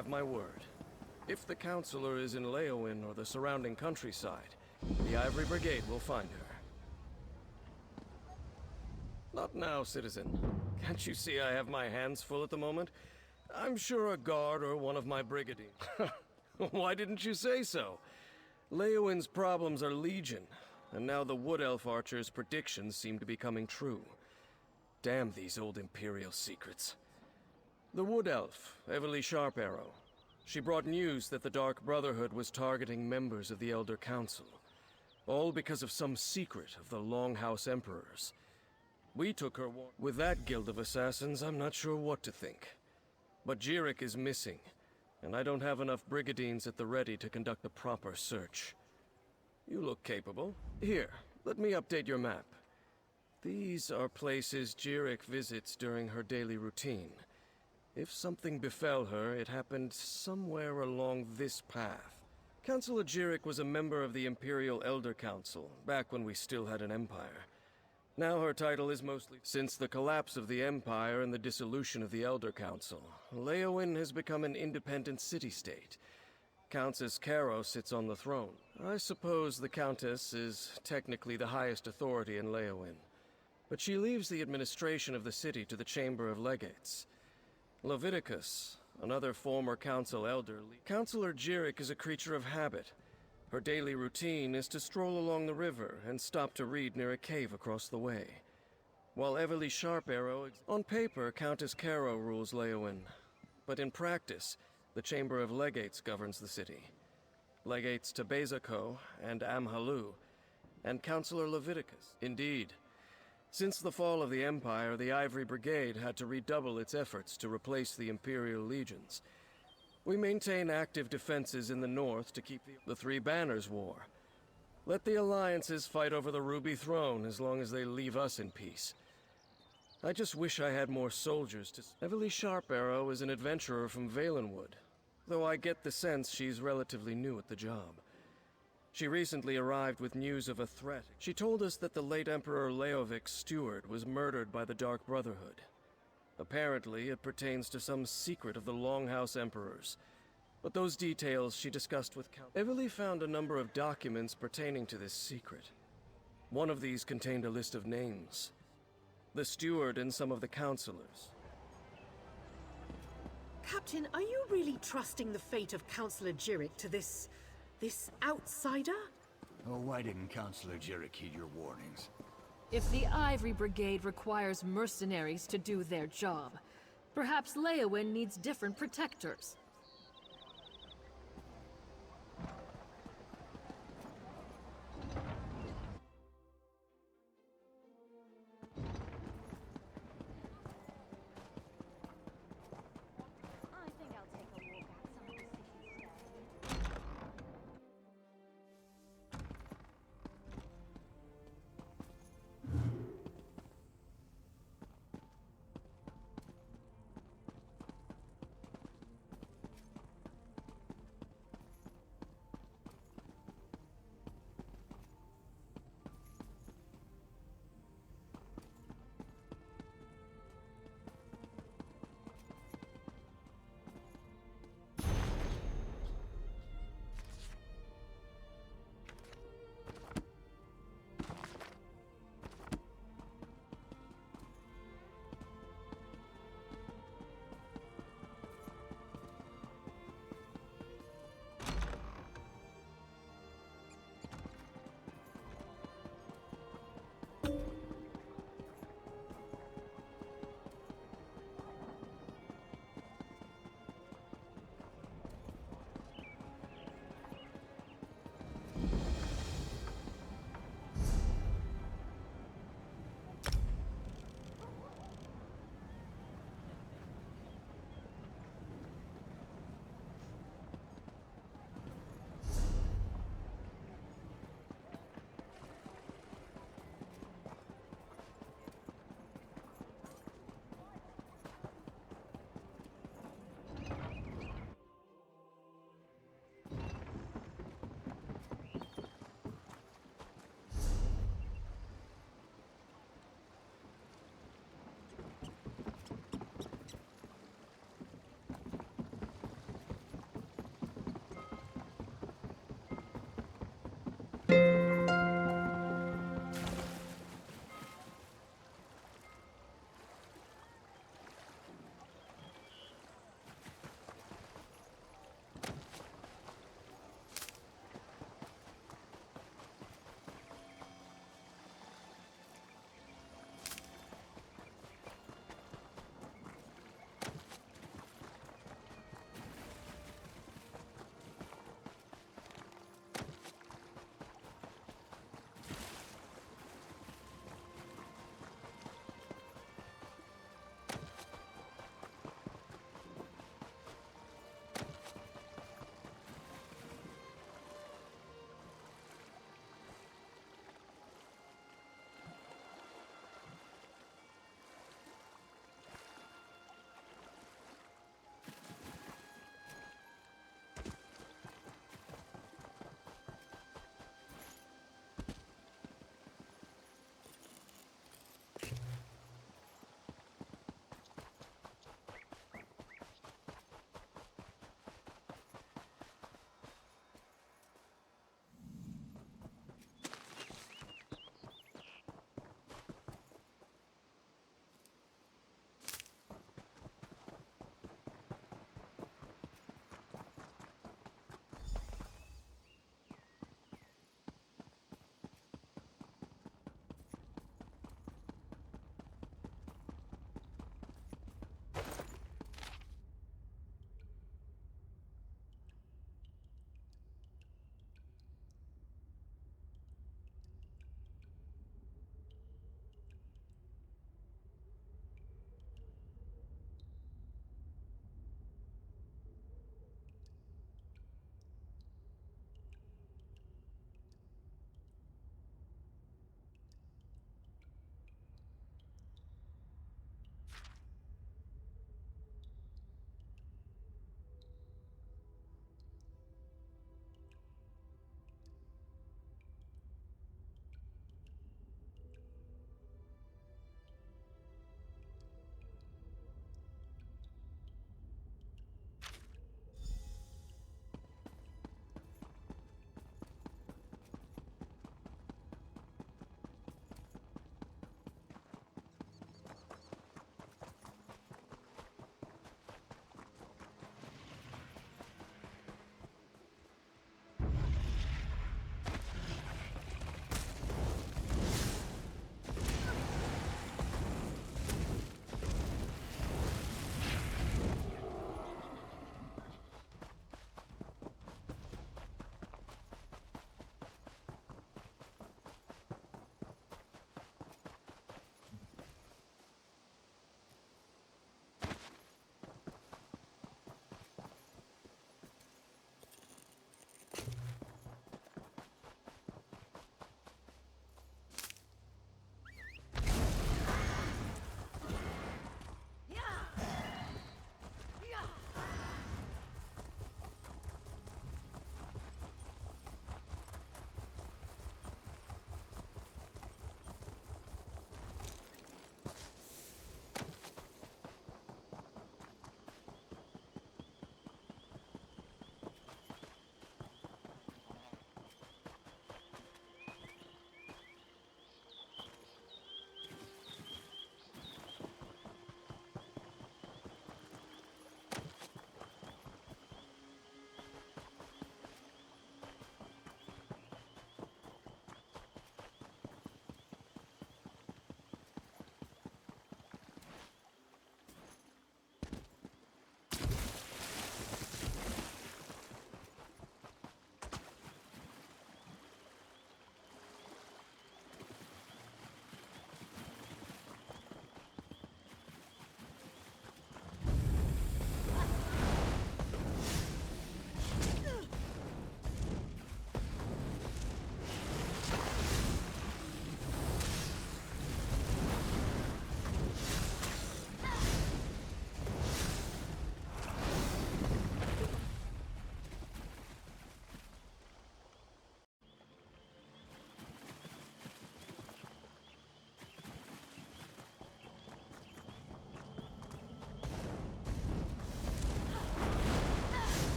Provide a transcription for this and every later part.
have my word. If the counselor is in Leowin or the surrounding countryside, the Ivory Brigade will find her. Not now, citizen. Can't you see I have my hands full at the moment? I'm sure a guard or one of my brigadiers. Why didn't you say so? Leowin's problems are legion, and now the Wood Elf Archer's predictions seem to be coming true. Damn these old Imperial secrets. The Wood Elf, Everly Sharp Arrow. She brought news that the Dark Brotherhood was targeting members of the Elder Council. All because of some secret of the Longhouse Emperors. We took her with that guild of assassins, I'm not sure what to think. But Jirik is missing, and I don't have enough brigadines at the ready to conduct a proper search. You look capable. Here, let me update your map. These are places Jirik visits during her daily routine. If something befell her, it happened somewhere along this path. Councillor Jirik was a member of the Imperial Elder Council, back when we still had an empire. Now her title is mostly... Since the collapse of the Empire and the dissolution of the Elder Council, Leowin has become an independent city-state. Countess Caro sits on the throne. I suppose the Countess is technically the highest authority in Leowin, but she leaves the administration of the city to the Chamber of Legates. Leviticus, another former council elder... Councillor Jirik is a creature of habit. Her daily routine is to stroll along the river and stop to read near a cave across the way. While Everly Sharp Arrow... On paper, Countess Caro rules Leowin, but in practice, the Chamber of Legates governs the city. Legates Tebezako and Amhalu, and Councillor Leviticus. Indeed. Since the fall of the Empire, the Ivory Brigade had to redouble its efforts to replace the Imperial legions. We maintain active defenses in the north to keep the Three Banners War. Let the alliances fight over the Ruby Throne as long as they leave us in peace. I just wish I had more soldiers to... Everly Sharp Arrow is an adventurer from Valenwood, though I get the sense she's relatively new at the job. She recently arrived with news of a threat. She told us that the late Emperor Leovic's steward was murdered by the Dark Brotherhood. Apparently, it pertains to some secret of the Longhouse Emperors. But those details she discussed with Count... Everly found a number of documents pertaining to this secret. One of these contained a list of names. The steward and some of the counselors. Captain, are you really trusting the fate of Councillor Jirik to this outsider? Oh, why didn't Councillor Jirik heed your warnings? If the Ivory Brigade requires mercenaries to do their job, perhaps Leowin needs different protectors.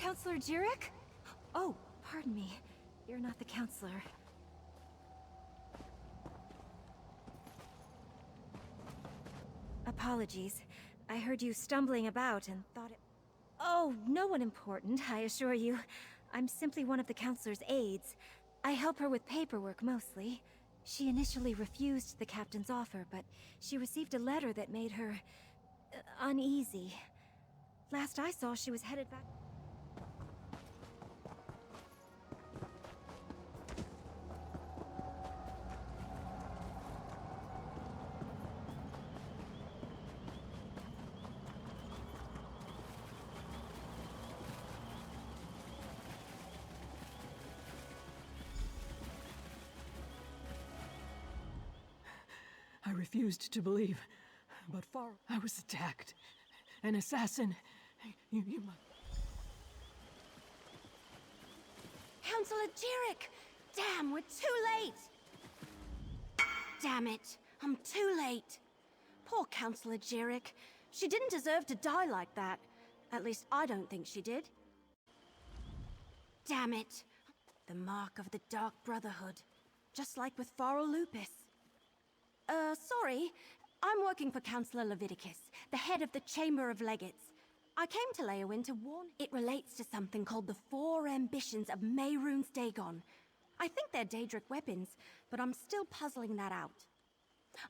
Counselor Jirik? Oh, pardon me. You're not the counselor. Apologies. I heard you stumbling about and thought it... Oh, no one important, I assure you. I'm simply one of the counselor's aides. I help her with paperwork, mostly. She initially refused the captain's offer, but she received a letter that made her... uneasy. Last I saw, she was headed back... I refused to believe, but I was attacked. An assassin. You must... Counselor Jirik! Damn, we're too late! Damn it, I'm too late. Poor Counselor Jirik. She didn't deserve to die like that. At least I don't think she did. Damn it. The mark of the Dark Brotherhood. Just like with Farrell Lupus. Sorry. I'm working for Counselor Leviticus, the head of the Chamber of Legates. I came to Leowyn to warn... It relates to something called the 4 Ambitions of Mehrunes Dagon. I think they're Daedric weapons, but I'm still puzzling that out.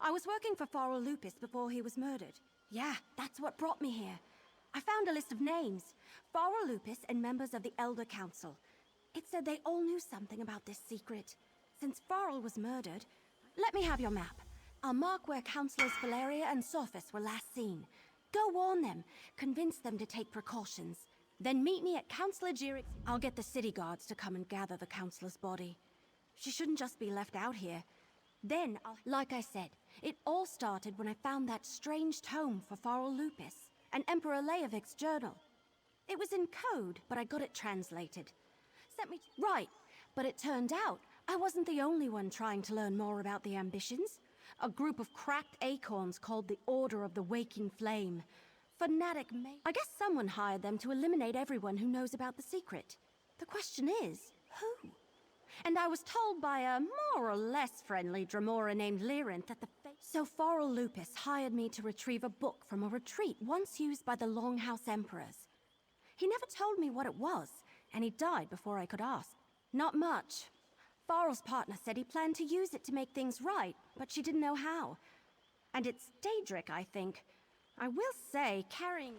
I was working for Farrell Lupus before he was murdered. Yeah, that's what brought me here. I found a list of names. Farrell Lupus and members of the Elder Council. It said they all knew something about this secret. Since Farrell was murdered... Let me have your map. I'll mark where Councillors Valeria and Sophus were last seen. Go warn them. Convince them to take precautions. Then meet me at Counselor Jirik's... I'll get the city guards to come and gather the Councillor's body. She shouldn't just be left out here. Then I'll... Like I said, it all started when I found that strange tome for Farrell Lupus, and Emperor Leovic's journal. It was in code, but I got it translated. Sent me... Right, but it turned out I wasn't the only one trying to learn more about the ambitions. A group of cracked acorns called the Order of the Waking Flame. Fanatic I guess someone hired them to eliminate everyone who knows about the secret. The question is, who? And I was told by a more or less friendly Dremora named Lyrinth that the... So Farrell Lupus hired me to retrieve a book from a retreat once used by the Longhouse Emperors. He never told me what it was, and he died before I could ask. Not much. Farrell's partner said he planned to use it to make things right, but she didn't know how. And it's Daedric, I think. I will say, carrying...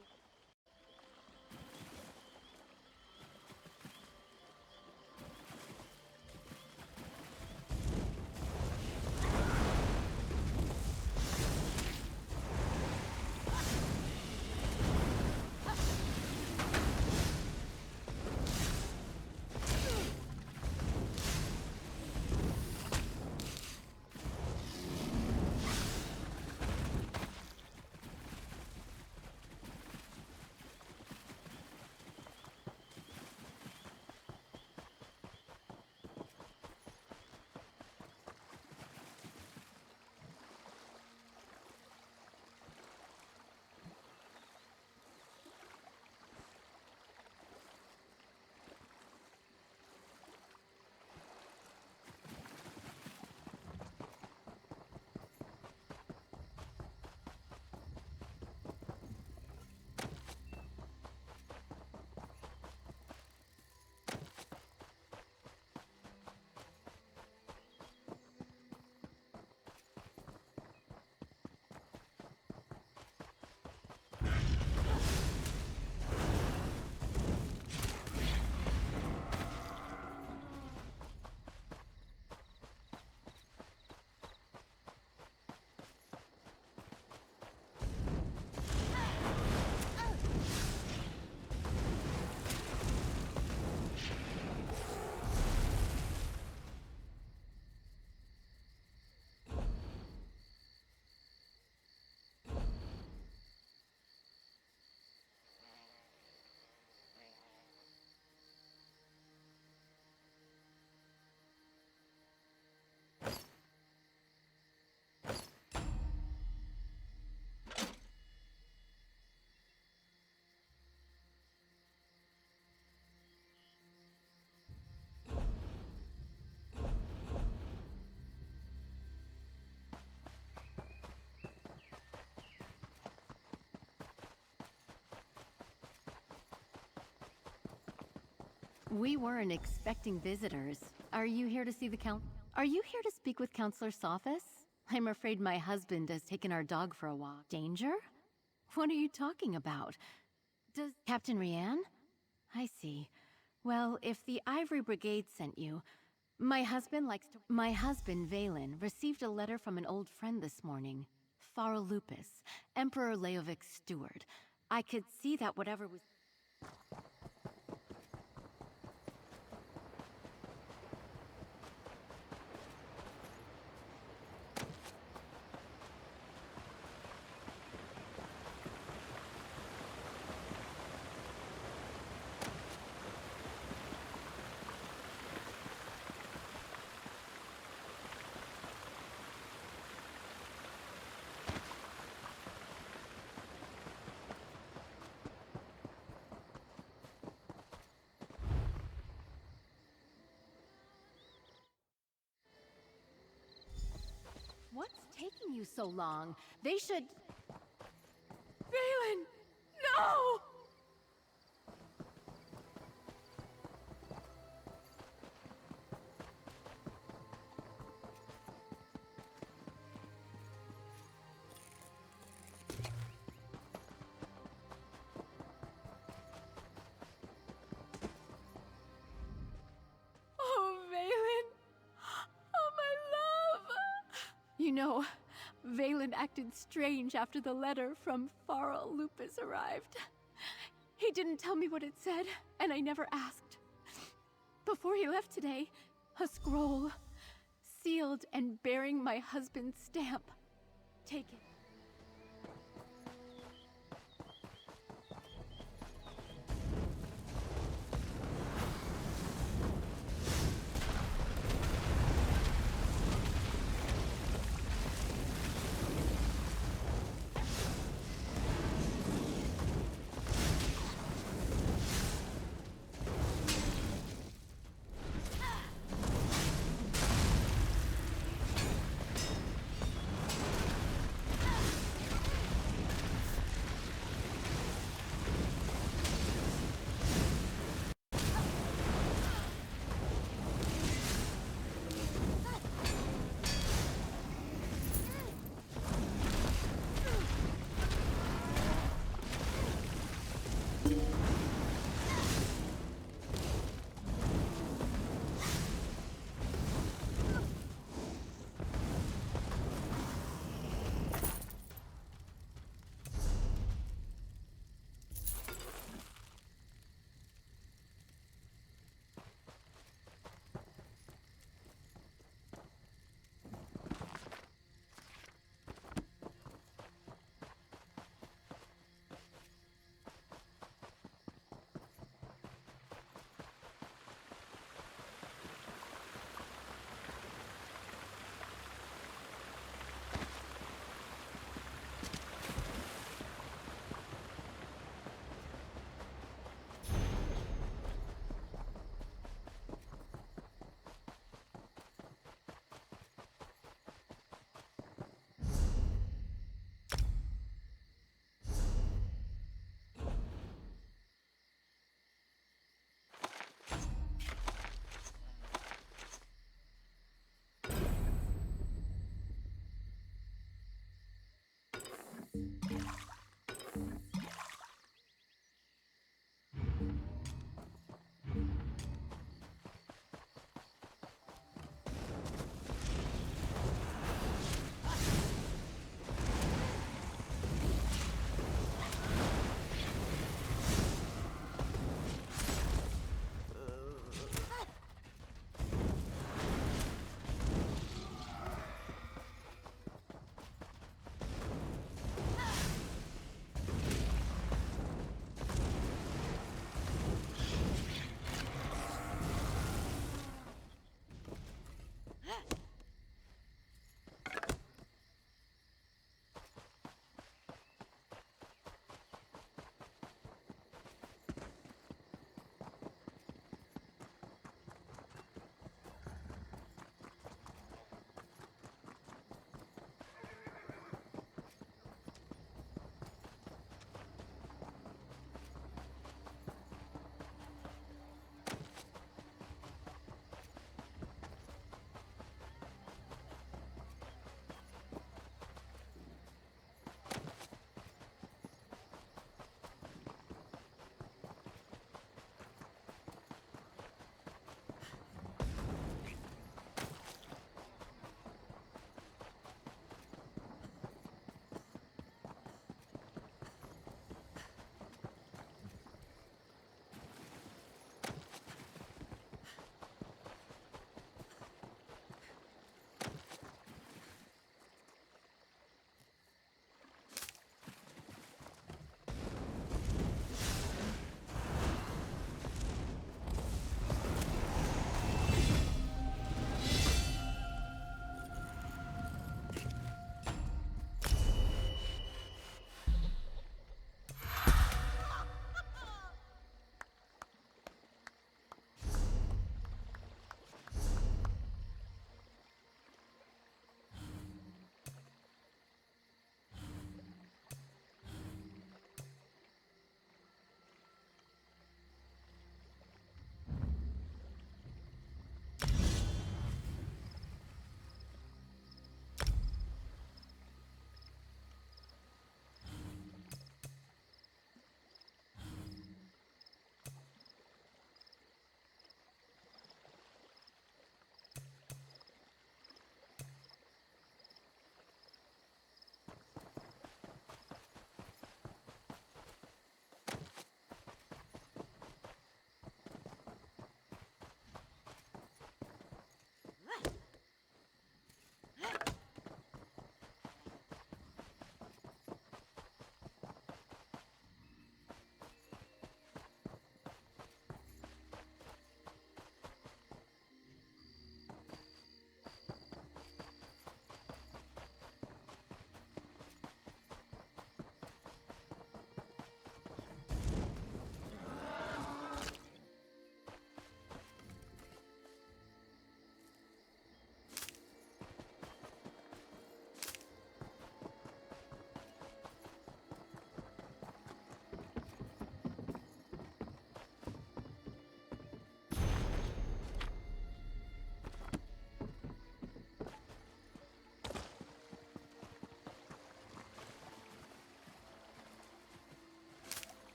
We weren't expecting visitors. Are you here to see the Are you here to speak with Counselor Sophis? I'm afraid my husband has taken our dog for a walk. Danger? What are you talking about? Does Captain Rianne? I see. Well, if the Ivory Brigade sent you, my husband, Valen, received a letter from an old friend this morning. Pharaoh Lupus, Emperor Leovic's steward. I could see that whatever was... What's taking you so long? They should... Valen! No! Oh, Valen! Oh, my love! You know, Valen acted strange after the letter from Pharaoh Lupus arrived. He didn't tell me what it said, and I never asked. Before he left today, a scroll, sealed and bearing my husband's stamp. Take it.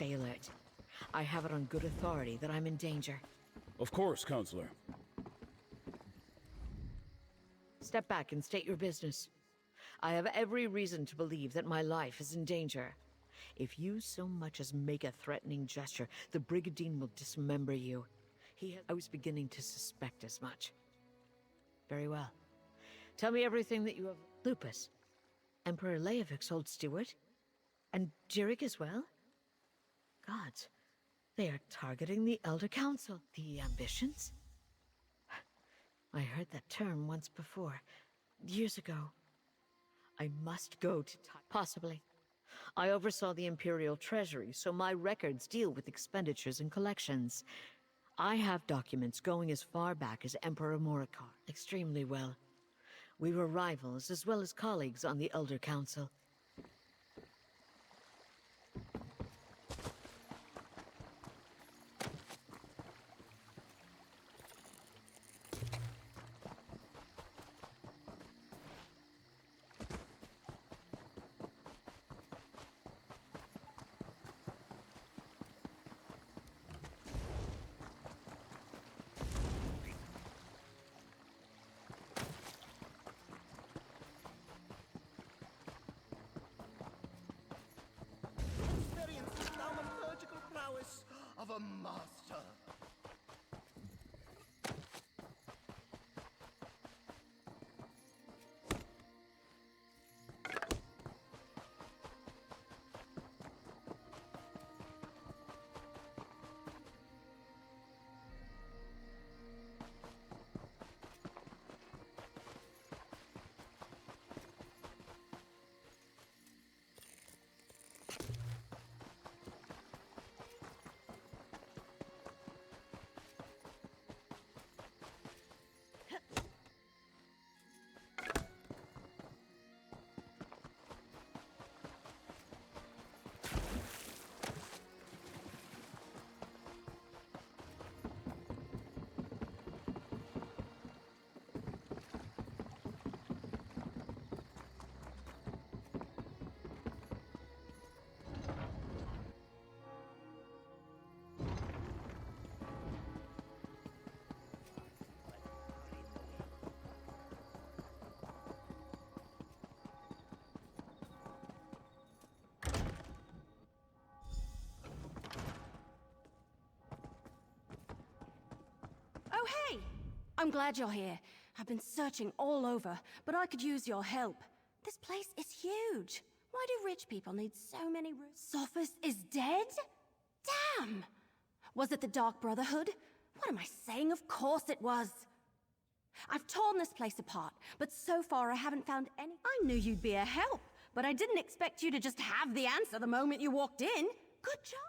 stay alert. I have it on good authority that I'm in danger. Of course, Counselor. Step back and state your business. I have every reason to believe that my life is in danger. If you so much as make a threatening gesture, the Brigandine will dismember you. I was beginning to suspect as much. Very well. Tell me everything that you have. Lupus. Emperor Leovik's old steward? And Jirik as well? Gods, they are targeting the Elder Council. The ambitions? I heard that term once before, years ago. I must go to possibly. I oversaw the Imperial Treasury, so my records deal with expenditures and collections. I have documents going as far back as Emperor Morikar. Extremely well. We were rivals as well as colleagues on the Elder Council. Of a master. Oh, hey! I'm glad you're here. I've been searching all over, but I could use your help. This place is huge. Why do rich people need so many rooms? Sophis is dead? Damn! Was it the Dark Brotherhood? What am I saying? Of course it was. I've torn this place apart, but so far I haven't found any. I knew you'd be a help, but I didn't expect you to just have the answer the moment you walked in. Good job.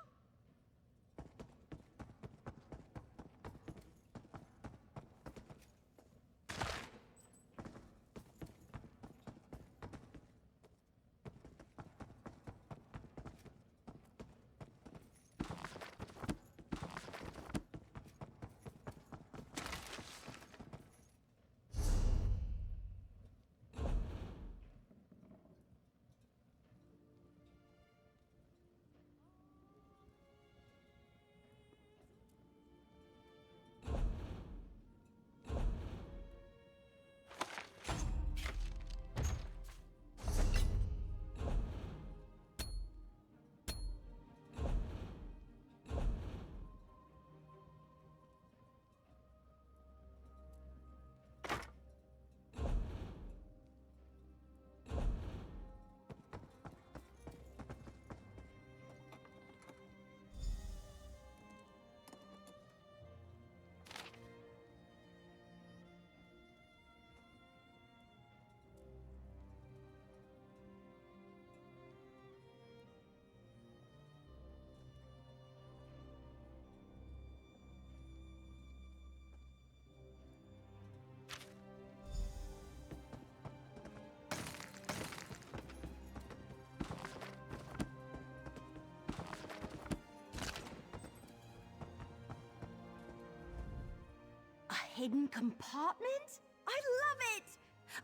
Hidden compartment? I love it!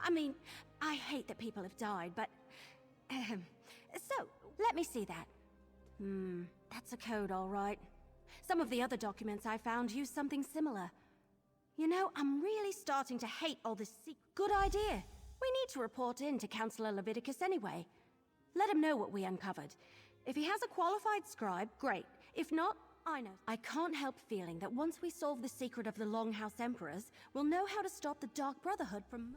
I mean, I hate that people have died, but... so, let me see that. That's a code, all right. Some of the other documents I found use something similar. You know, I'm really starting to hate all this Good idea. We need to report in to Counselor Leviticus anyway. Let him know what we uncovered. If he has a qualified scribe, great. If not, I know. I can't help feeling that once we solve the secret of the Longhouse Emperors, we'll know how to stop the Dark Brotherhood from...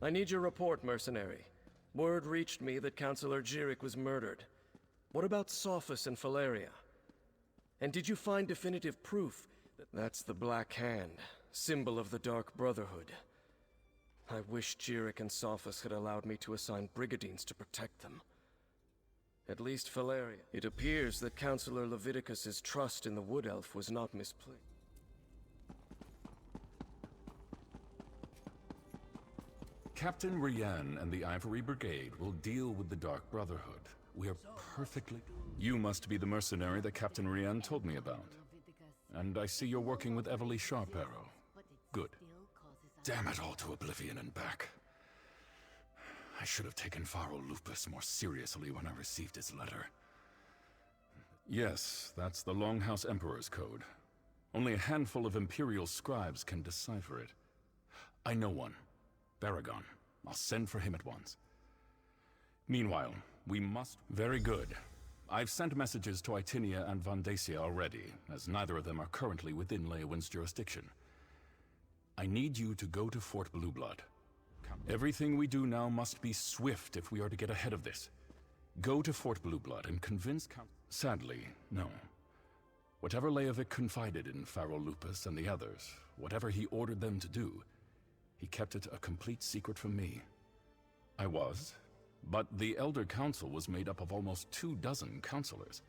I need your report, mercenary. Word reached me that Counselor Jirik was murdered. What about Sophus and Philaria? And did you find definitive proof that that's the Black Hand, symbol of the Dark Brotherhood? I wish Jirik and Sophus had allowed me to assign brigadines to protect them. At least Philaria. It appears that Counselor Leviticus's trust in the Wood Elf was not misplaced. Captain Rian and the Ivory Brigade will deal with the Dark Brotherhood. We are perfectly... You must be the mercenary that Captain Rian told me about. And I see you're working with Everly Sharparrow. Good. Damn it all to oblivion and back. I should have taken Pharaoh Lupus more seriously when I received his letter. Yes, that's the Longhouse Emperor's code. Only a handful of Imperial scribes can decipher it. I know one. Baragon. I'll send for him at once. Meanwhile, we must... Very good. I've sent messages to Itinia and Vandacia already, as neither of them are currently within Leowin's jurisdiction. I need you to go to Fort Blueblood. Everything we do now must be swift if we are to get ahead of this. Go to Fort Blueblood and convince Sadly, no. Whatever Leovic confided in Pharaoh Lupus and the others, whatever he ordered them to do, he kept it a complete secret from me. But the Elder Council was made up of almost 24 counselors.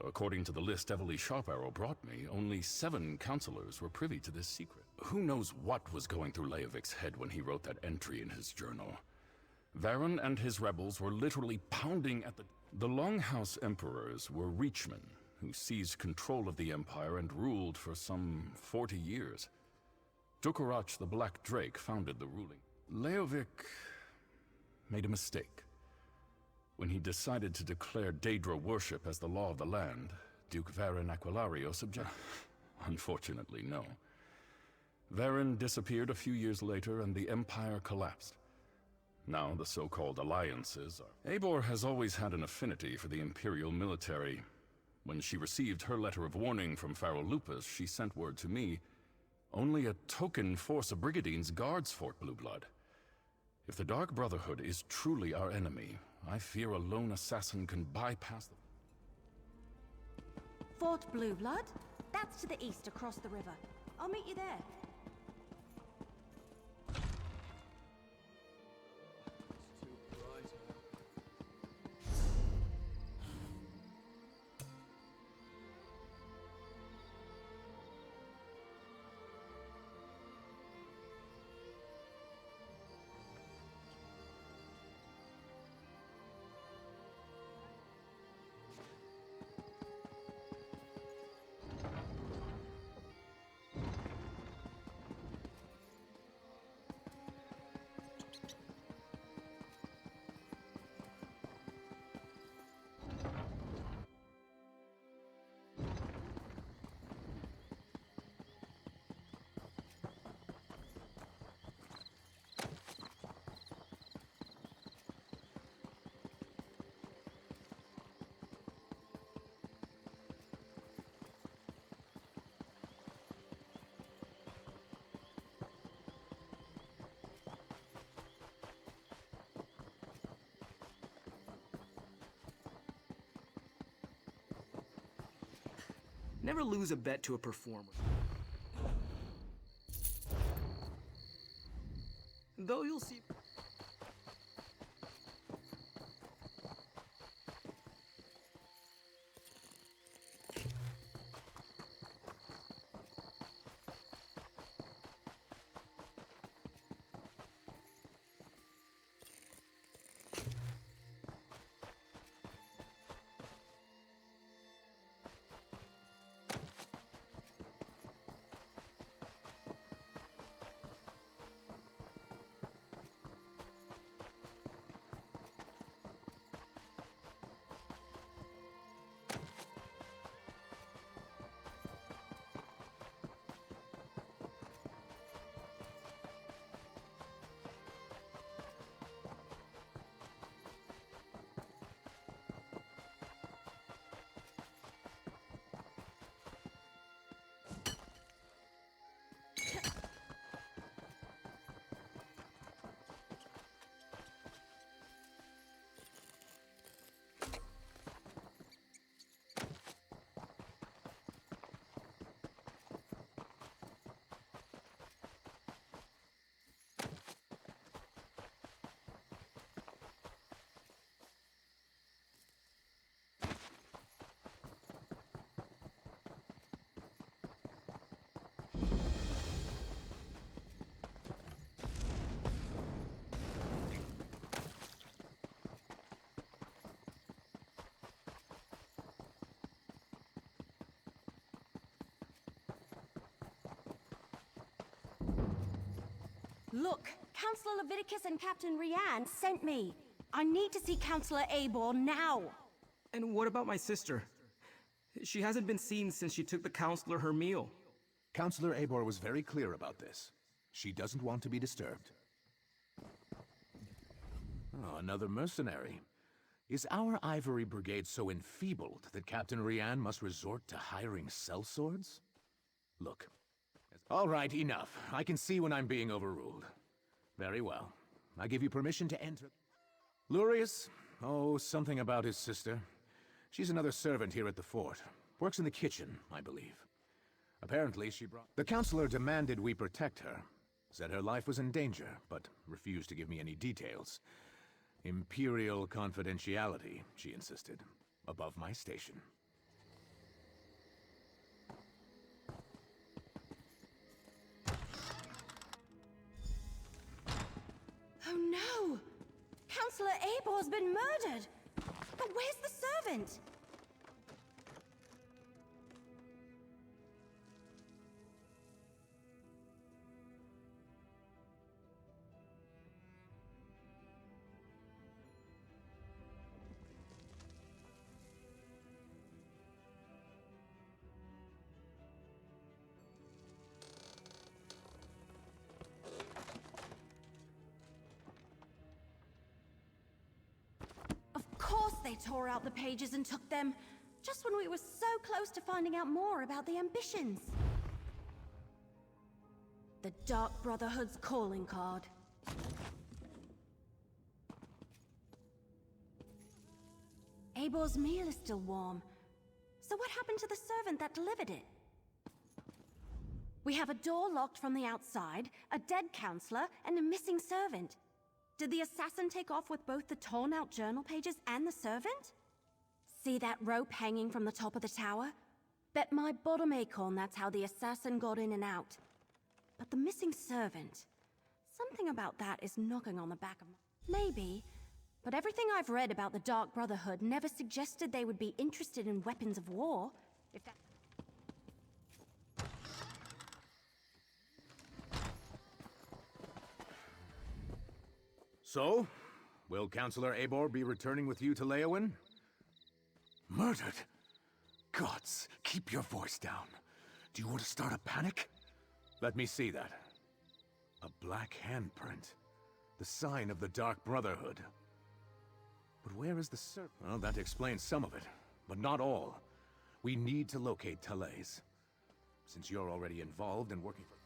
According to the list Everly Sharparrow brought me, only 7 counselors were privy to this secret. Who knows what was going through Leovic's head when he wrote that entry in his journal? Varen and his rebels were literally pounding at the... The Longhouse Emperors were Reachmen, who seized control of the Empire and ruled for some 40 years. Dukarach the Black Drake founded the ruling. Leovic made a mistake. When he decided to declare Daedra worship as the law of the land, Duke Varen Aquilarius objected. Unfortunately, no. Varen disappeared a few years later and the Empire collapsed. Now the so-called alliances are... Eivor has always had an affinity for the Imperial military. When she received her letter of warning from Pharaoh Lupus, she sent word to me. Only a token force of Brigadines guards Fort Blue Blood. If the Dark Brotherhood is truly our enemy, I fear a lone assassin can bypass them. Fort Blue Blood? That's to the east across the river. I'll meet you there. Never lose a bet to a performer. Though you'll see... Look, Councillor Leviticus and Captain Rianne sent me. I need to see Councillor Eivor now. And what about my sister? She hasn't been seen since she took the Councillor her meal. Councillor Eivor was very clear about this. She doesn't want to be disturbed. Oh, another mercenary. Is our Ivory Brigade so enfeebled that Captain Rianne must resort to hiring sellswords? Look. All right, enough. I can see when I'm being overruled. Very well. I give you permission to enter. Lurius? Oh, something about his sister. She's another servant here at the fort. Works in the kitchen, I believe. Apparently she brought... The counselor demanded we protect her. Said her life was in danger, but refused to give me any details. Imperial confidentiality, she insisted. Above my station. Oh no! Councillor Eibor's been murdered! But where's the servant? they tore out the pages and took them, just when we were so close to finding out more about the ambitions. The Dark Brotherhood's calling card. Ebor's meal is still warm. So what happened to the servant that delivered it? We have a door locked from the outside, a dead counselor, and a missing servant. Did the assassin take off with both the torn-out journal pages and the servant? See that rope hanging from the top of the tower? Bet my bottom acorn that's how the assassin got in and out. But the missing servant... something about that is knocking on the back of my... Maybe, but everything I've read about the Dark Brotherhood never suggested they would be interested in weapons of war. If that... So, will Counselor Eibor be returning with you to Leowyn? Murdered? Gods, keep your voice down. Do you want to start a panic? Let me see that. A black handprint. The sign of the Dark Brotherhood. But where is the servant? Well, that explains some of it, but not all. We need to locate Thales. Since you're already involved and working for...